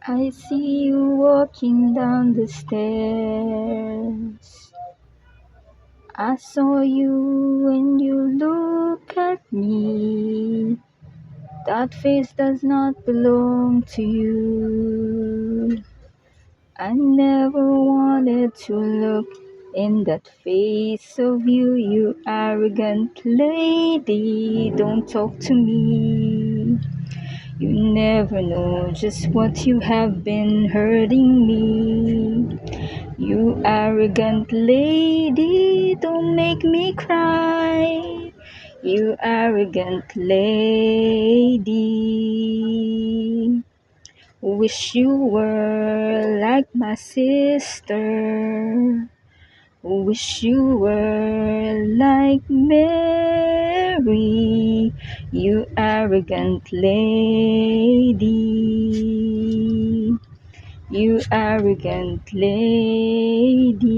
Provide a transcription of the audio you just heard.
I see you walking down the stairs. I saw you when you look at me. That face does not belong to you. I never wanted to look in that face of you, you arrogant lady. Don't talk to me. You never know just what you have been hurting me. You arrogant lady, don't make me cry. You arrogant lady. Wish you were like my sister. Wish you were like Mary, you arrogant lady. You arrogant lady.